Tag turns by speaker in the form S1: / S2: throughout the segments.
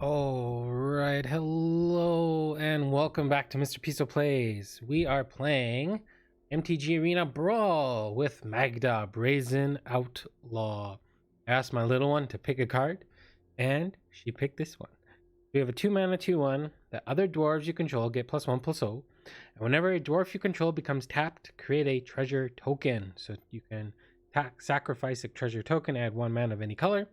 S1: All right, hello and welcome back to Mr. Pisto Plays. We are playing MTG Arena Brawl with Magda Brazen Outlaw. I asked my little one to pick a card, and she picked this one. We have a 2-mana 2/1 that other dwarves you control get +1/+0, and whenever a dwarf you control becomes tapped, create a treasure token. So you can sacrifice a treasure token, add 1 mana of any color.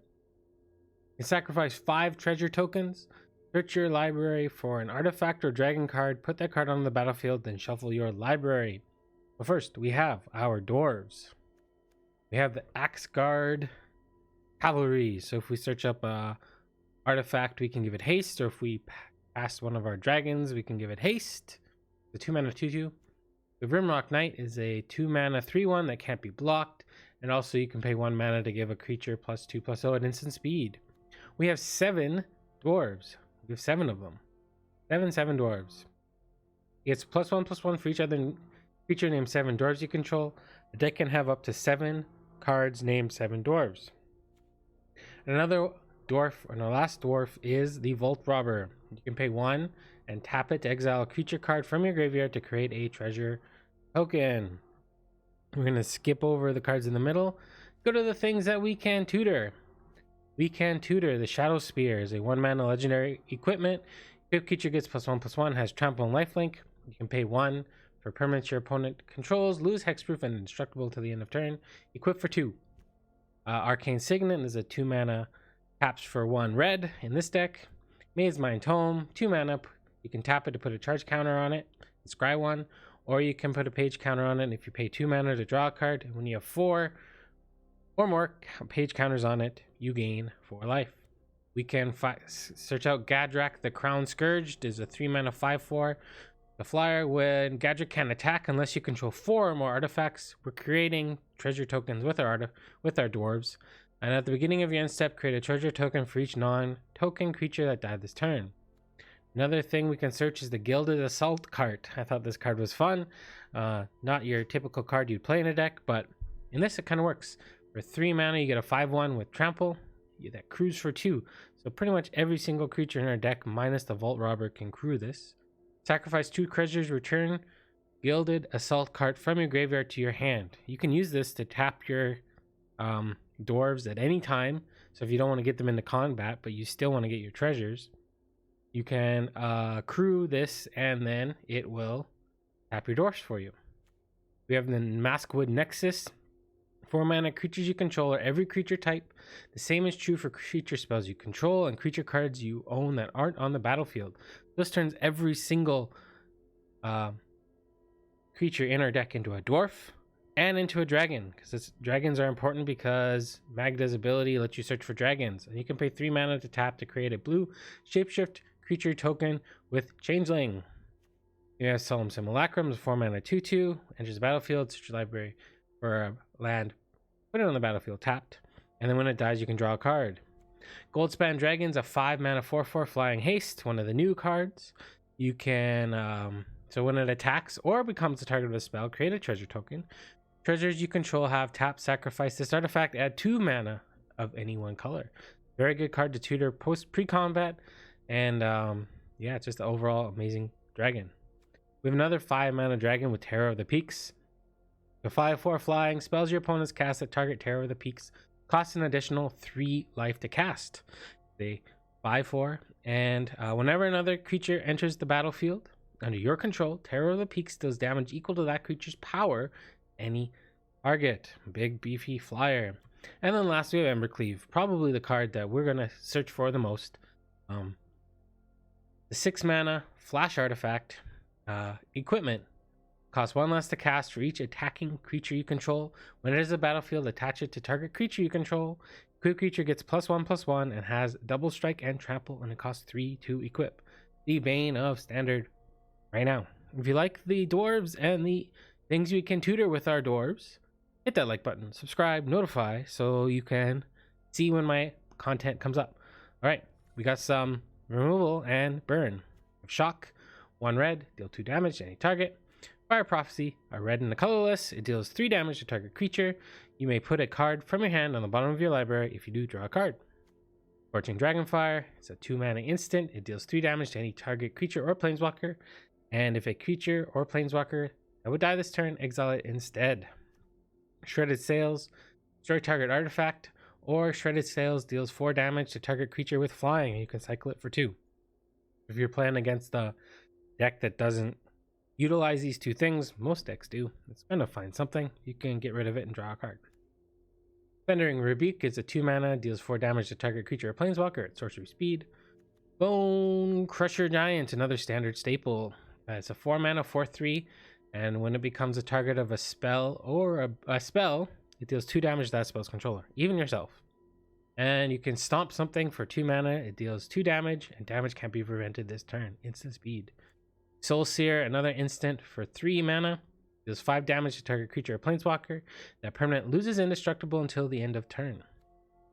S1: You sacrifice 5 treasure tokens, search your library for an artifact or dragon card, put that card on the battlefield, then shuffle your library. But first, we have our dwarves. We have the Axe Guard Cavalry. So if we search up a artifact, we can give it haste, or if we pass one of our dragons, we can give it haste. The 2-mana 2/2. The Rimrock Knight is a 2-mana 3/1 that can't be blocked, and also you can pay 1 mana to give a creature +2/+0 at instant speed. We have 7 dwarves. We have 7 of them. 7 dwarves. It's +1/+1 for each other creature named 7 dwarves you control. A deck can have up to 7 cards named 7 dwarves. And another dwarf, and our last dwarf, is the Vault Robber. You can pay 1 and tap it to exile a creature card from your graveyard to create a treasure token. We're going to skip over the cards in the middle. Go to the things that we can tutor. We can tutor the Shadow Spear is a 1-mana legendary equipment. If creature gets +1/+1, has trample and lifelink. You can pay 1 for permanents your opponent controls, lose hexproof and indestructible to the end of turn. Equip for 2. Arcane Signet is a 2-mana taps for 1 red in this deck. Maze Mind Tome, 2 mana. You can tap it to put a charge counter on it, scry 1, or you can put a page counter on it. And if you pay 2 mana to draw a card, and when you have 4 or more page counters on it, you gain 4 life. We can search out Garruk the Crown Scourged is a 3-mana 5/4. The flyer, when Garruk can attack unless you control 4 or more artifacts. We're creating treasure tokens with our dwarves. And at the beginning of your end step, create a treasure token for each non-token creature that died this turn. Another thing we can search is the Gilded Assault Cart. I thought this card was fun. Not your typical card you'd play in a deck, but in this it kind of works. For 3 mana, you get a 5/1 with trample. That crews for 2. So pretty much every single creature in our deck, minus the Vault Robber, can crew this. Sacrifice 2 treasures, return Gilded Assault Cart from your graveyard to your hand. You can use this to tap your dwarves at any time. So if you don't want to get them into combat, but you still want to get your treasures, you can crew this, and then it will tap your dwarves for you. We have the Maskwood Nexus. 4-mana creatures you control are every creature type. The same is true for creature spells you control and creature cards you own that aren't on the battlefield. This turns every single creature in our deck into a dwarf and into a dragon, because dragons are important because Magda's ability lets you search for dragons. And you can pay 3 mana to tap to create a blue shapeshift creature token with Changeling. You have Solemn Simulacrum, 4-mana 2/2, enters the battlefield, search your library for a land, put it on the battlefield tapped, and then when it dies you can draw a card. Goldspan Dragon's a 5-mana 4/4 flying haste, one of the new cards. You can so when it attacks or becomes the target of a spell, create a treasure token. Treasures you control have tap, sacrifice this artifact, add 2 mana of any one color. Very good card to tutor pre-combat, and yeah, it's just an overall amazing dragon. We have another 5-mana dragon with Terror of the Peaks. The 5/4 flying spells your opponents cast that target Terror of the Peaks costs an additional 3 life to cast. They 5/4, and whenever another creature enters the battlefield under your control, Terror of the Peaks deals damage equal to that creature's power any target. Big beefy flyer. And then last we have Embercleave, probably the card that we're gonna search for the most. The 6-mana flash artifact equipment. Costs 1 less to cast for each attacking creature you control. When it is a battlefield, attach it to target creature you control. Equip creature gets +1/+1 and has double strike and trample, and it costs 3 to equip. The Bane of Standard right now. If you like the dwarves and the things we can tutor with our dwarves, hit that like button, subscribe, notify, so you can see when my content comes up. All right, we got some removal and burn. Shock, 1 red, deal 2 damage to any target. Fire Prophecy, a red and a colorless. It deals 3 damage to target creature. You may put a card from your hand on the bottom of your library. If you do, draw a card. Scorching Dragonfire. It's a 2-mana instant. It deals 3 damage to any target creature or planeswalker. And if a creature or planeswalker that would die this turn, exile it instead. Shredded Sails. Destroy target artifact. Or Shredded Sails deals 4 damage to target creature with flying. And you can cycle it for 2. If you're playing against a deck that doesn't utilize these two things, most decks do, it's going to find something. You can get rid of it and draw a card. Thundering Rebuke is a 2-mana, deals 4 damage to target creature or planeswalker at sorcery speed. Bone Crusher Giant, another standard staple. It's a 4-mana, 4/3, and when it becomes a target of a spell or a spell, it deals 2 damage to that spell's controller, even yourself. And you can stomp something for 2 mana. It deals 2 damage, and damage can't be prevented this turn. Instant speed. Soul Seer, another instant for 3 mana. Deals 5 damage to target creature or planeswalker. That permanent loses indestructible until the end of turn.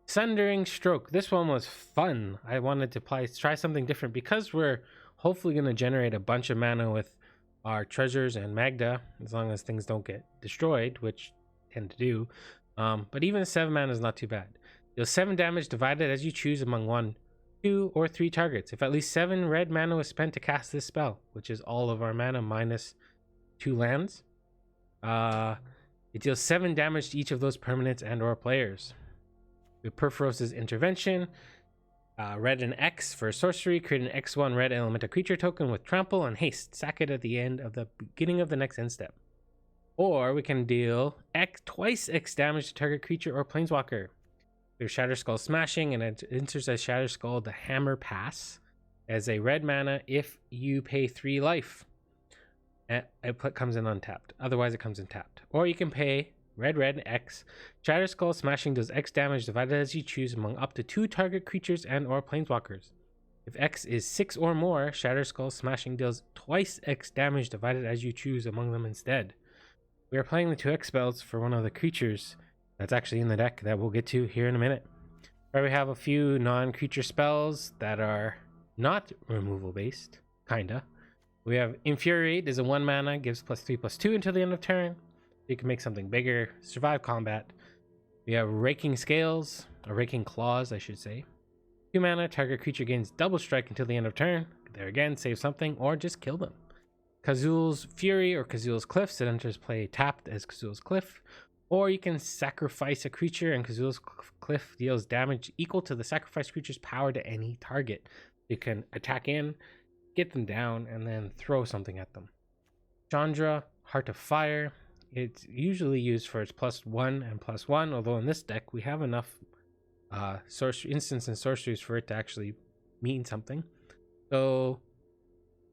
S1: Sundering Stroke. This one was fun. I wanted to try something different because we're hopefully going to generate a bunch of mana with our treasures and Magda, as long as things don't get destroyed, which tend to do. But even 7 mana is not too bad. Deals 7 damage divided as you choose among 1, 2, or 3 targets. If at least 7 red mana was spent to cast this spell, which is all of our mana minus 2 lands, it deals 7 damage to each of those permanents and or players. With Perforos's Intervention, red and X for sorcery, create an X1 red elemental creature token with trample and haste. Sack it at the end of the beginning of the next end step. Or we can deal twice X damage to target creature or planeswalker. There's Shatterskull Smashing, and it enters as Shatterskull the Hammer Pass as a red mana if you pay 3 life. It comes in untapped. Otherwise, it comes in tapped. Or you can pay red, X. Shatterskull Smashing does X damage divided as you choose among up to 2 target creatures and or planeswalkers. If X is 6 or more, Shatterskull Smashing deals twice X damage divided as you choose among them instead. We are playing the 2X spells for one of the creatures that's actually in the deck that we'll get to here in a minute. Where we have a few non-creature spells that are not removal based, kinda. We have Infuriate is a 1-mana, gives +3/+2 until the end of turn. You can make something bigger, survive combat. We have Raking Scales, or Raking Claws, I should say. 2 mana, target creature gains double strike until the end of turn. There again, save something, or just kill them. Kazul's Fury or Kazul's Cliffs, it enters play tapped as Kazul's Cliff. Or you can sacrifice a creature, and Kazul's Cliff deals damage equal to the sacrificed creature's power to any target. You can attack in, get them down, and then throw something at them. Chandra, Heart of Fire. It's usually used for its +1 and +1, although in this deck we have enough instants and sorceries for it to actually mean something. So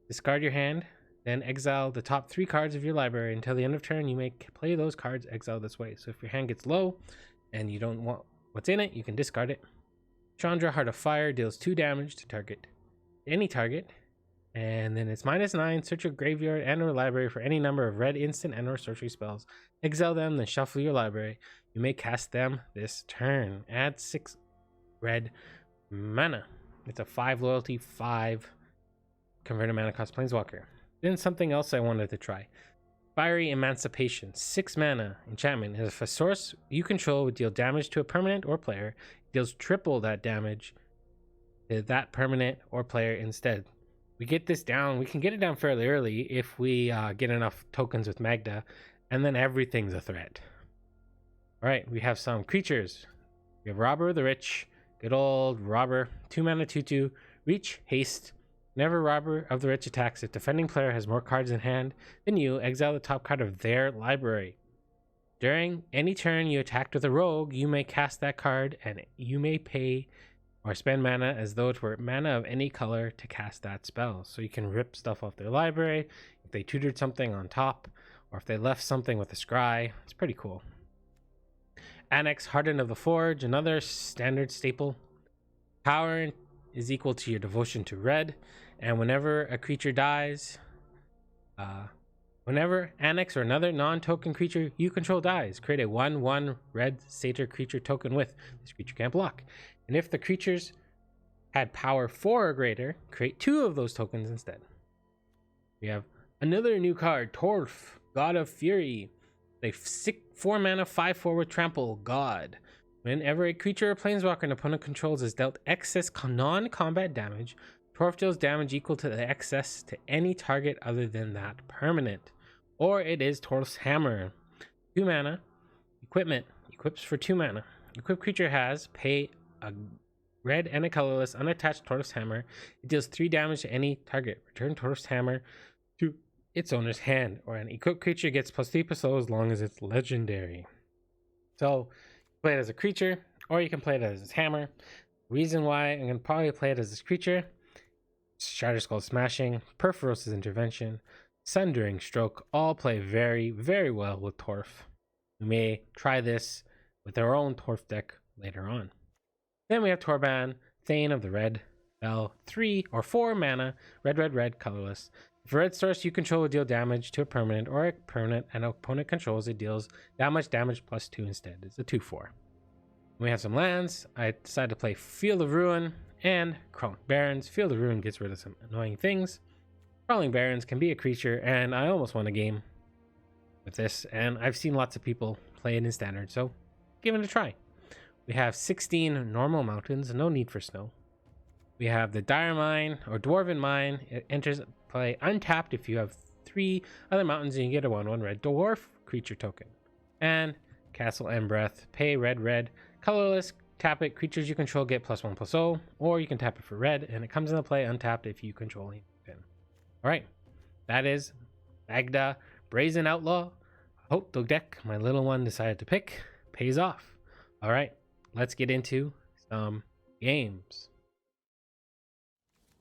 S1: discard your hand, then exile the top 3 cards of your library. Until the end of turn, you may play those cards exiled this way. So if your hand gets low and you don't want what's in it, you can discard it. Chandra, Heart of Fire deals 2 damage to any target. And then it's -9. Search your graveyard and or library for any number of red instant and or sorcery spells. Exile them, then shuffle your library. You may cast them this turn. Add 6 red mana. It's a 5 loyalty, 5 converted mana cost planeswalker. Then something else I wanted to try. Fiery Emancipation, 6 mana enchantment. If a source you control would deal damage to a permanent or player, it deals triple that damage to that permanent or player instead. We get this down, we can get it down fairly early if we get enough tokens with Magda, and then everything's a threat. Alright, we have some creatures. We have Robber of the Rich, good old Robber, 2 mana, 2/2, reach, haste. Whenever Robber of the Rich attacks, if defending player has more cards in hand than you, exile the top card of their library. During any turn you attacked with a rogue, you may cast that card, and you may pay or spend mana as though it were mana of any color to cast that spell. So you can rip stuff off their library if they tutored something on top, or if they left something with a scry. It's pretty cool. Annex Hardened of the Forge, another standard staple. Power is equal to your devotion to red, and whenever a creature dies, whenever Annex or another non-token creature you control dies, create a 1/1 red satyr creature token with this creature can't block. And if the creatures had power 4 or greater, create 2 of those tokens instead. We have another new card, Torf, God of Fury. A 4 mana 5/4 with trample, God. Whenever a creature or planeswalker an opponent controls is dealt excess non-combat damage, Dwarf deals damage equal to the excess to any target other than that permanent. Or it is Dwarf's Hammer. 2 mana. Equipment. Equips for 2 mana. Equipped creature has pay a red and a colorless unattached Dwarf's Hammer. It deals 3 damage to any target. Return Dwarf's Hammer to its owner's hand, or an equipped creature gets +3/+0 as long as it's legendary. So play it as a creature, or you can play it as his hammer. Reason why I'm going to probably play it as this creature: Shatter Skull Smashing, Perforos's Intervention, Sundering Stroke all play very, very well with Torf. We may try this with our own Torf deck later on. Then we have Torban, Thane of the Red Bell, 3 or 4 mana, red, colorless. If a red source you control will deal damage to a permanent, or a permanent an opponent controls, it deals damage +2 instead. It's a 2/4. We have some lands. I decided to play Field of Ruin and Crawling Barrens. Field of Ruin gets rid of some annoying things. Crawling Barrens can be a creature, and I almost won a game with this, and I've seen lots of people play it in Standard, so give it a try. We have 16 normal mountains, no need for snow. We have the Dire Mine, or Dwarven Mine. It enters play untapped if you have 3 other mountains and you get a 1/1 red dwarf creature token. And Castle Embereth, pay red, colorless, tap it, creatures you control get +1/+0, or you can tap it for red, and it comes into play untapped if you control a token. Alright, that is MAGDA Brazen Outlaw. I hope the deck my little one decided to pick pays off. Alright, let's get into some games.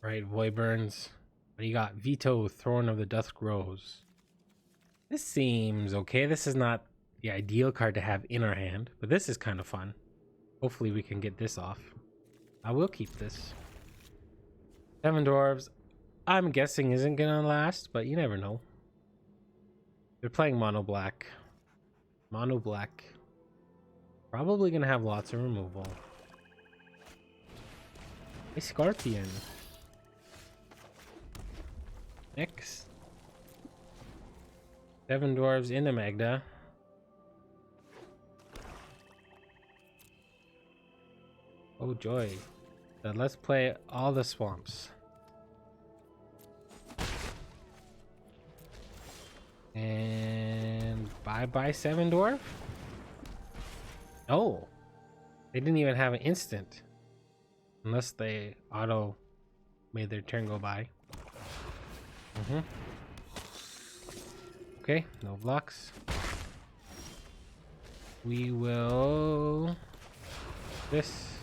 S1: Right, Voidburns. What do you got? Vito, Thorn of the Dusk Rose. This seems okay. This is not the ideal card to have in our hand, but this is kind of fun. Hopefully we can get this off. I will keep this. 7 Dwarves, I'm guessing isn't gonna last, but you never know. They're playing mono black. Mono black. Probably gonna have lots of removal. A Scorpion. Next. 7 Dwarves into MAGDA. Oh joy. So let's play all the swamps. And bye 7 Dwarf. Oh, they didn't even have an instant. Unless they auto made their turn go by. Okay, no blocks. We will this.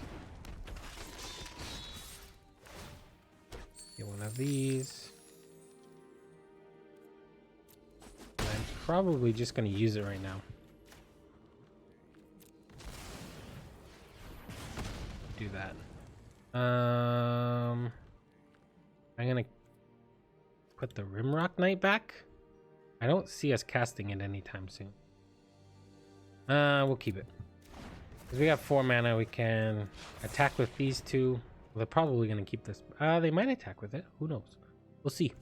S1: Get one of these. I'm probably just gonna use it right now. Do that. I'm gonna put the Rimrock Knight back. I don't see us casting it anytime soon. We'll keep it. Because we got 4 mana, we can attack with these 2. Well, they're probably going to keep this. They might attack with it. Who knows? We'll see.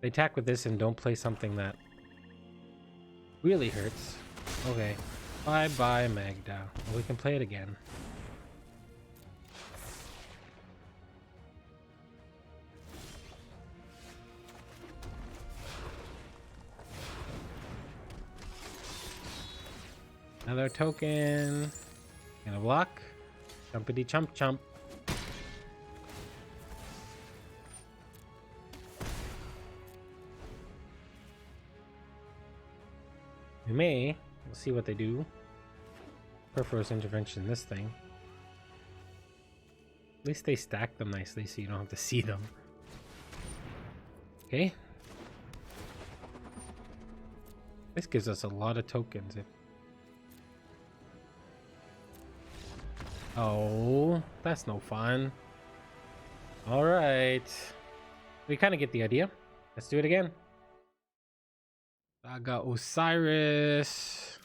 S1: They attack with this and don't play something that really hurts. Okay. Bye MAGDA. Well, we can play it again. Another token. And a block. Chumpity chump. We'll see what they do. Perforos's Intervention, this thing. At least they stack them nicely so you don't have to see them. Okay. This gives us a lot of tokens. Oh, that's no fun. Alright. We kind of get the idea. Let's do it again. I got Osiris.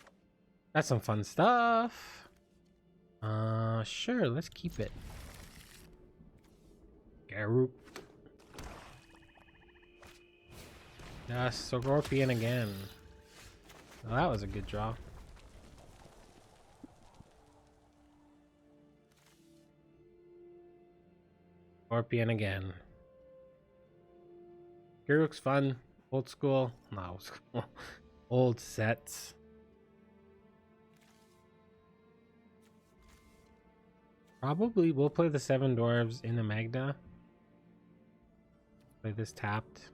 S1: That's some fun stuff. Sure, let's keep it. Garruk. Scorpion again. Oh, that was a good draw. Scorpion again. Garruk's fun. Old school. No, old sets. Probably we'll play the 7 Dwarves in the Magda. Play this tapped.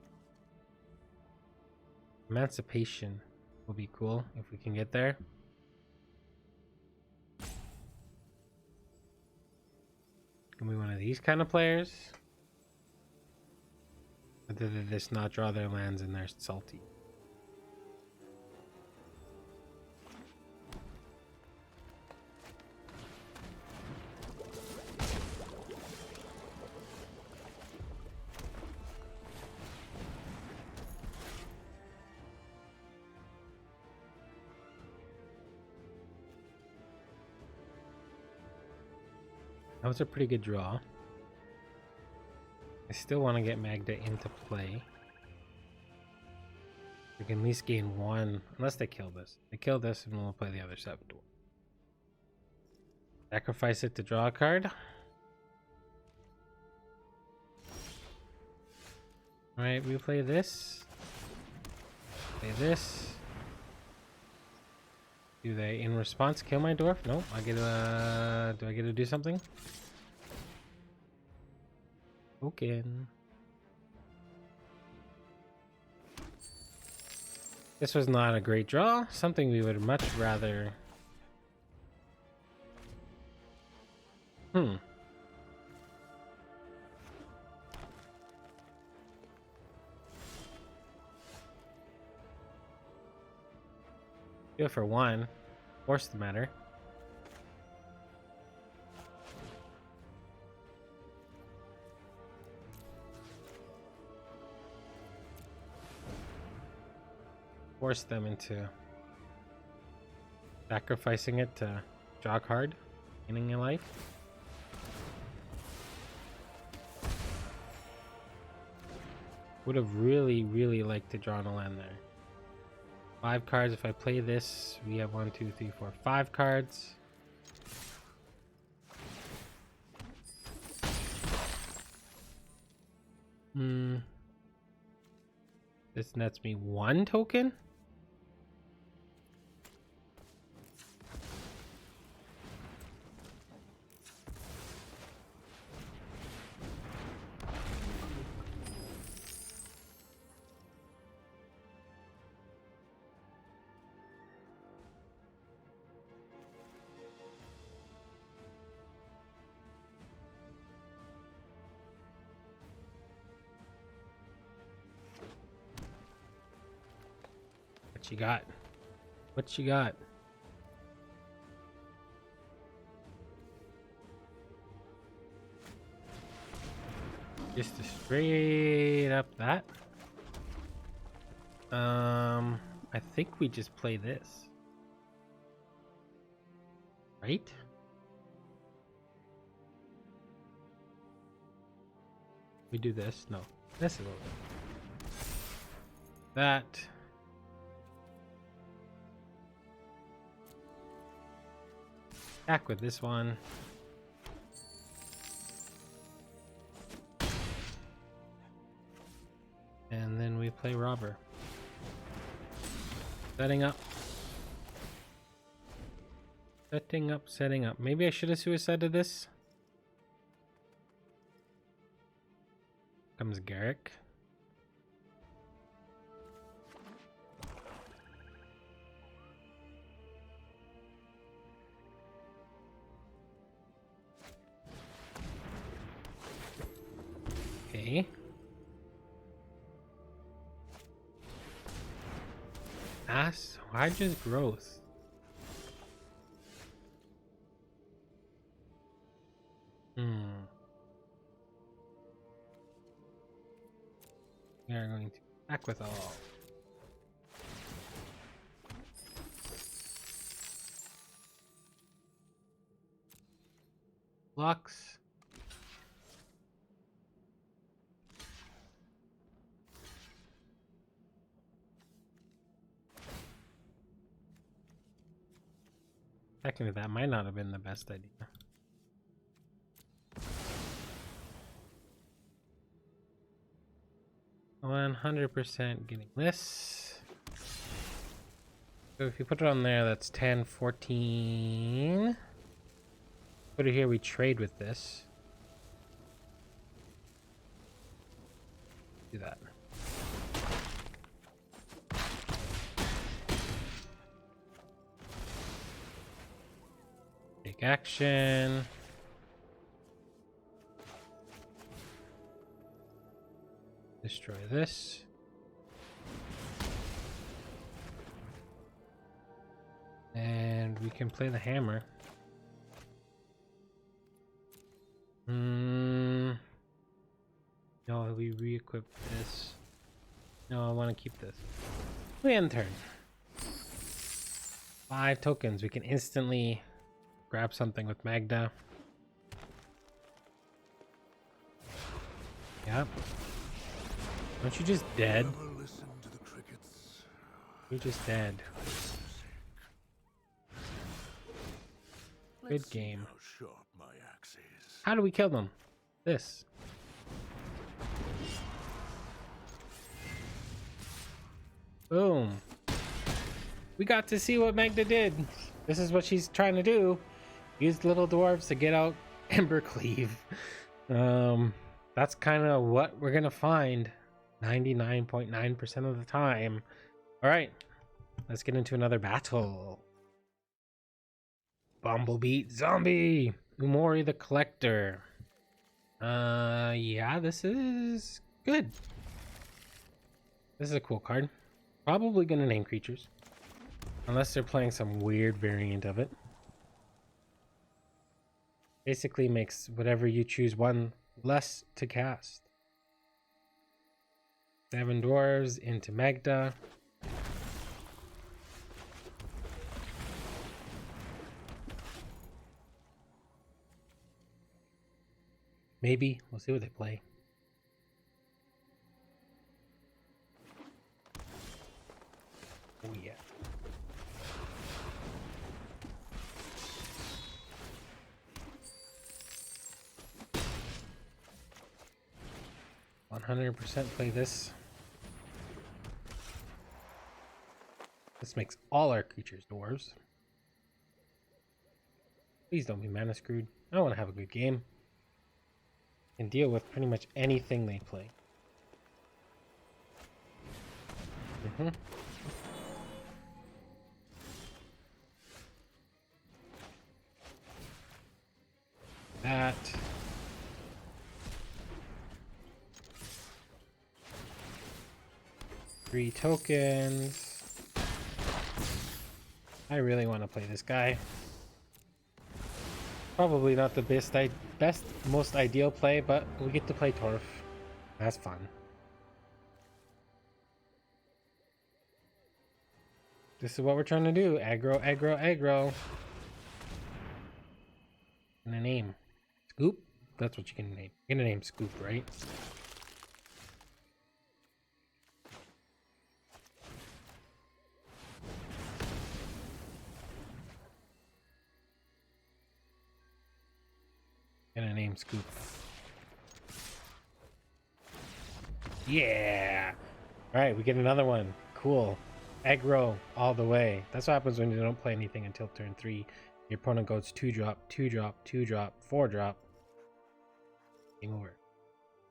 S1: Emancipation will be cool if we can get there. Can be one of these kind of players. Or did they just not draw their lands and they're salty? That was a pretty good draw. I still want to get Magda into play. We can at least gain 1, unless they kill this. They kill this and we'll play the other 7 dwarves. Sacrifice it to draw a card. Alright, we play this. Play this. Do they, in response, kill my dwarf? No, I get to, do I get to do something? Okay. This was not a great draw. Something we would much rather... Do it for 1. Force the matter. Force them into sacrificing it to draw a card, gaining your life. Would have really, really liked to draw on a land there. 5 cards. If I play this, we have 1, 2, 3, 4, 5 cards. This nets me 1 token. What you got? What you got? Just a straight up that. I think we just play this. Right? We do this? No. This is a little bit. That. Back with this one. And then we play robber. Setting up. Setting up, setting up. Maybe I should have suicided this. Comes Garruk. Okay. Hydra's growth. We are going to attack with all. Blocks. Technically, that might not have been the best idea. 100% getting this. So if you put it on there, that's 10, 14. Put it here, we trade with this. Do that. Take action. Destroy this. And we can play the hammer. No, we re-equip this. No, I want to keep this. We end turn. 5 tokens. We can instantly grab something with Magda. Yep. Aren't you just dead? You're just dead. Good game. How do we kill them? This. Boom. We got to see what Magda did. This is what she's trying to do. Use little dwarves to get out Embercleave. That's kind of what we're gonna find 99.9% of the time. All right, let's get into another battle. Bumblebee Zombie. Umori the Collector. Yeah, this is good. This is a cool card. Probably gonna name creatures. Unless they're playing some weird variant of it. Basically makes whatever you choose one less to cast. 7 dwarves into Magda. Maybe. We'll see what they play. Oh yeah. %100% play this. This makes all our creatures dwarves. Please don't be mana screwed. I want to have a good game. And deal with pretty much anything they play. That. Three tokens. I really want to play this guy. Probably not the best, most ideal play, but we get to play Torf. That's fun. This is what we're trying to do. Aggro, aggro, aggro. And a name. Scoop? That's what you can name. You're gonna name Scoop, right? Gonna name Scoop. Yeah! Alright, we get another one. Cool. Aggro all the way. That's what happens when you don't play anything until turn 3. Your opponent goes 2-drop, 2-drop, 2-drop, 4-drop. Game over.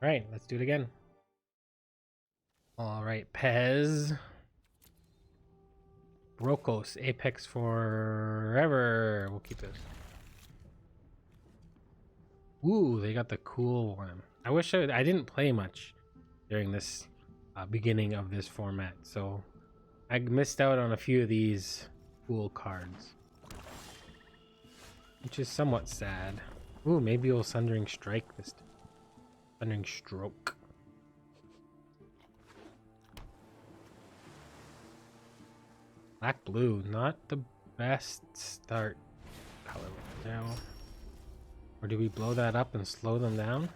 S1: Alright, let's do it again. Alright, Pez. Brokkos, Apex forever. We'll keep this. Ooh, they got the cool one. I wish I didn't play much during this beginning of this format, so I missed out on a few of these cool cards, which is somewhat sad. Ooh, maybe we'll Sundering Strike this time. Sundering Stroke. Black blue, not the best start color right now. Or do we blow that up and slow them down?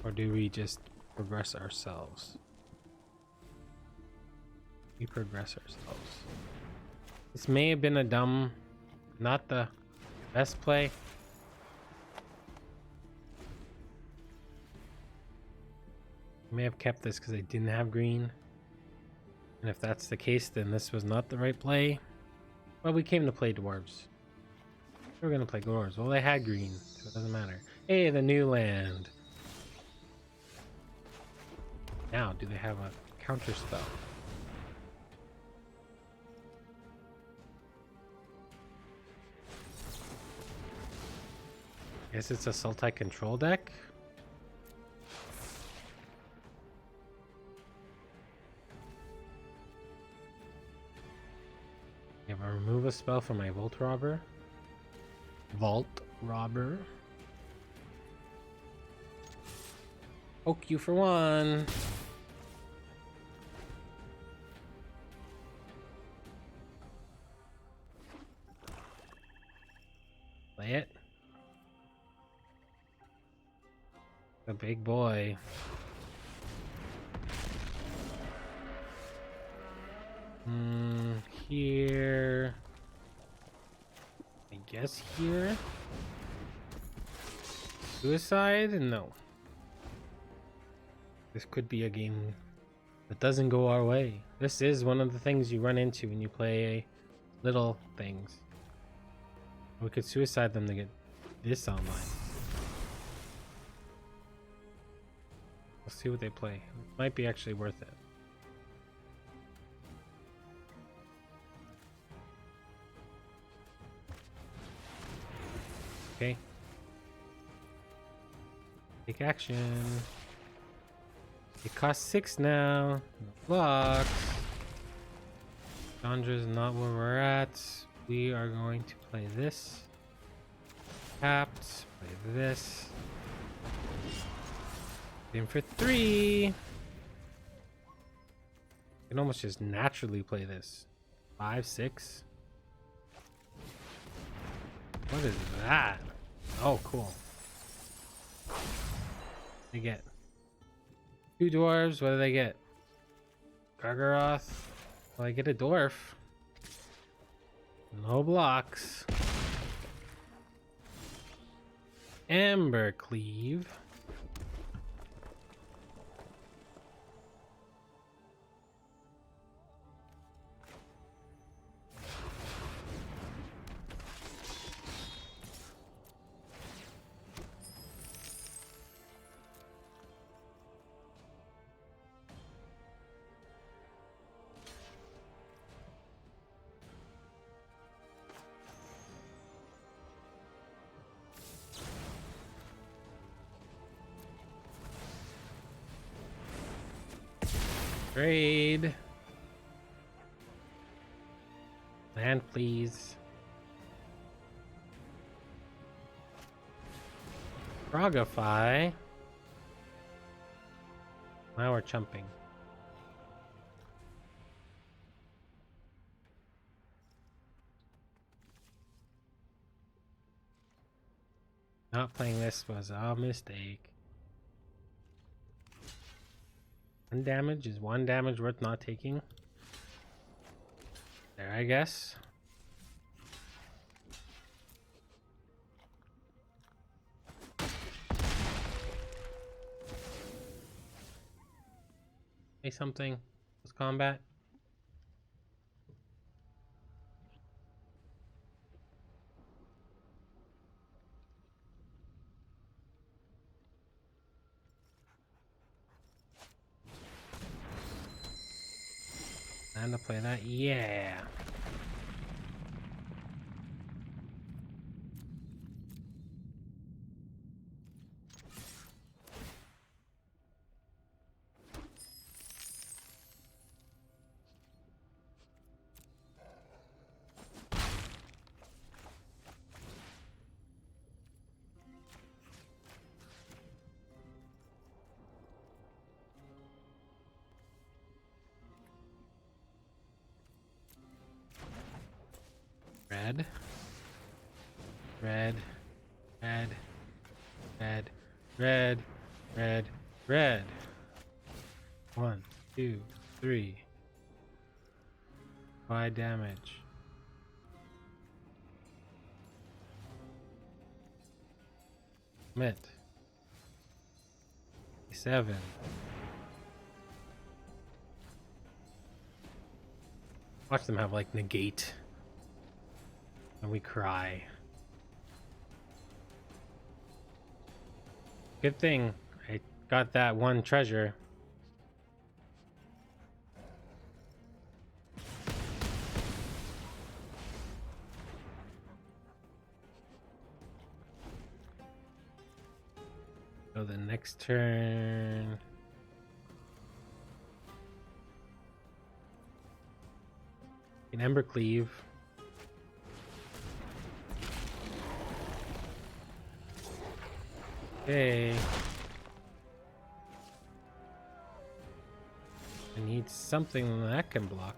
S1: Or do we just progress ourselves? We progress ourselves. This may have been a dumb, not the best play. I may have kept this because I didn't have green. And if that's the case, then this was not the right play. Well, we came to play Dwarves. We were going to play Dwarves. Well, they had green, so it doesn't matter. Hey, the new land. Now, do they have a counter spell? Guess it's a Sultai control deck. You have a remove a spell from my Vault Robber. Poke you for one. Play it. The big boy. Here. I guess here. Suicide? No. This could be a game that doesn't go our way. This is one of the things you run into when you play little things. We could suicide them to get this online. Let's see what they play. It might be actually worth it. Okay. Take action. It costs 6 now. No blocks. Chandra's not where we're at. We are going to play this. Tapped. Play this. Game for 3. You can almost just naturally play this. 5, 6. What is that? Oh, cool. They get 2 dwarves. What do they get? Gargaroth. Well, I get a dwarf. No blocks. Amber Cleave. Trade. Land, please. Frogify. Now we're chumping. Not playing this was a mistake. 1 damage is 1 damage worth not taking. There, I guess. Say something. Let's combat. Time to play that. Yeah. Red, red, red, red, red, red, red. 1, 2, 3. 5 damage. Commit. 7. Watch them have like negate. And we cry. Good thing I got that one treasure. So the next turn. An Ember Cleave. Okay. I need something that can block.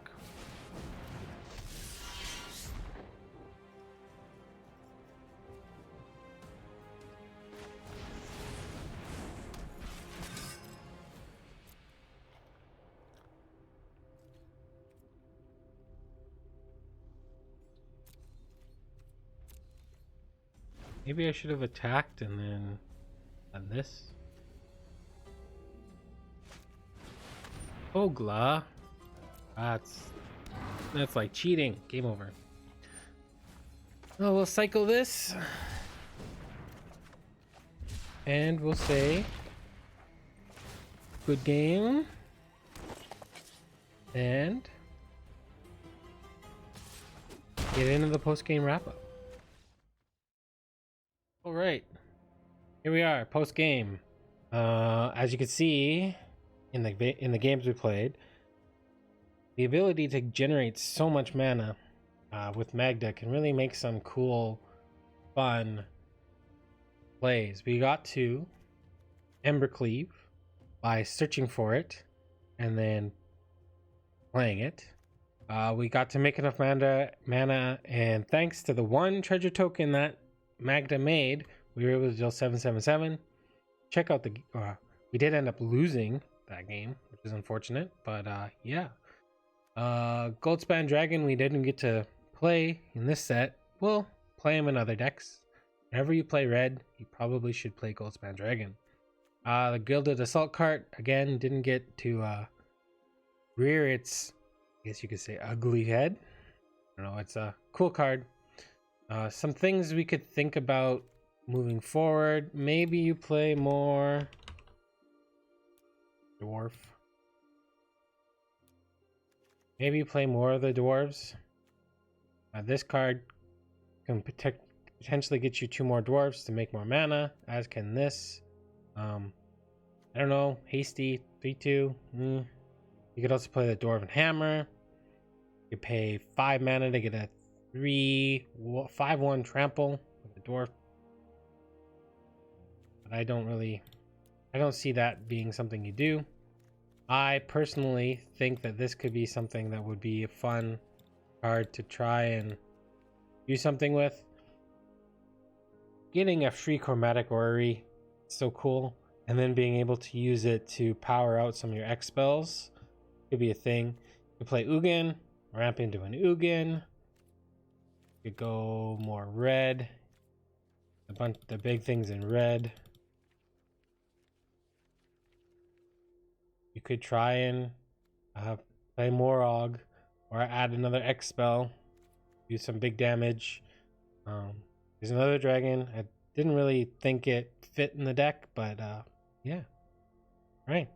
S1: Maybe I should have attacked and then done this. Ogla. That's like cheating. Game over. Oh, we'll cycle this. And we'll say good game. And get into the post-game wrap-up. All right, here we are, post-game. As you can see in the games we played, the ability to generate so much mana with Magda can really make some cool, fun plays. We got to Ember Cleave by searching for it and then playing it. We got to make enough mana, and thanks to the one treasure token that Magda made, we were able to deal 777. Check out the we did end up losing that game, which is unfortunate, but yeah. Goldspan Dragon we didn't get to play in this set. We'll play him in other decks. Whenever you play red, you probably should play Goldspan Dragon. The Gilded Assault Cart again didn't get to rear its, I guess you could say, ugly head. I don't know, it's a cool card. Some things we could think about moving forward. Maybe you play more dwarf. Maybe you play more of the dwarves. This card can potentially get you 2 more dwarves to make more mana, as can this. I don't know, hasty 3/2. You could also play the Dwarven Hammer. You pay 5 mana to get a 5/1 trample with the dwarf, but I don't see that being something you do. I personally think that this could be something that would be a fun card to try and do something with. Getting a free chromatic orrery, so cool, and then being able to use it to power out some of your X spells could be a thing. You play Ugin, ramp into an Ugin. Could go more red. The big things in red. You could try and play Morog or add another X spell. Do some big damage. There's another dragon. I didn't really think it fit in the deck, but yeah. Right.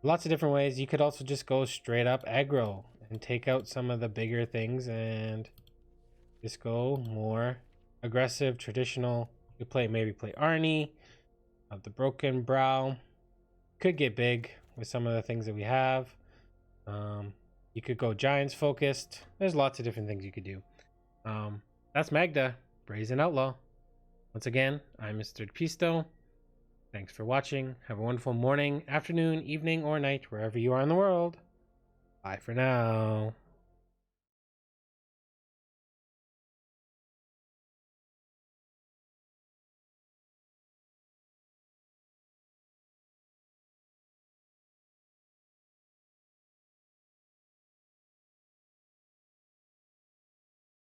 S1: Lots of different ways. You could also just go straight up aggro and take out some of the bigger things and just go more aggressive, traditional. You could maybe play Arnie of the Broken Brow. Could get big with some of the things that we have. You could go Giants focused. There's lots of different things you could do. That's Magda, Brazen Outlaw. Once again, I'm Mr. Pisto. Thanks for watching. Have a wonderful morning, afternoon, evening, or night, wherever you are in the world. Bye for now.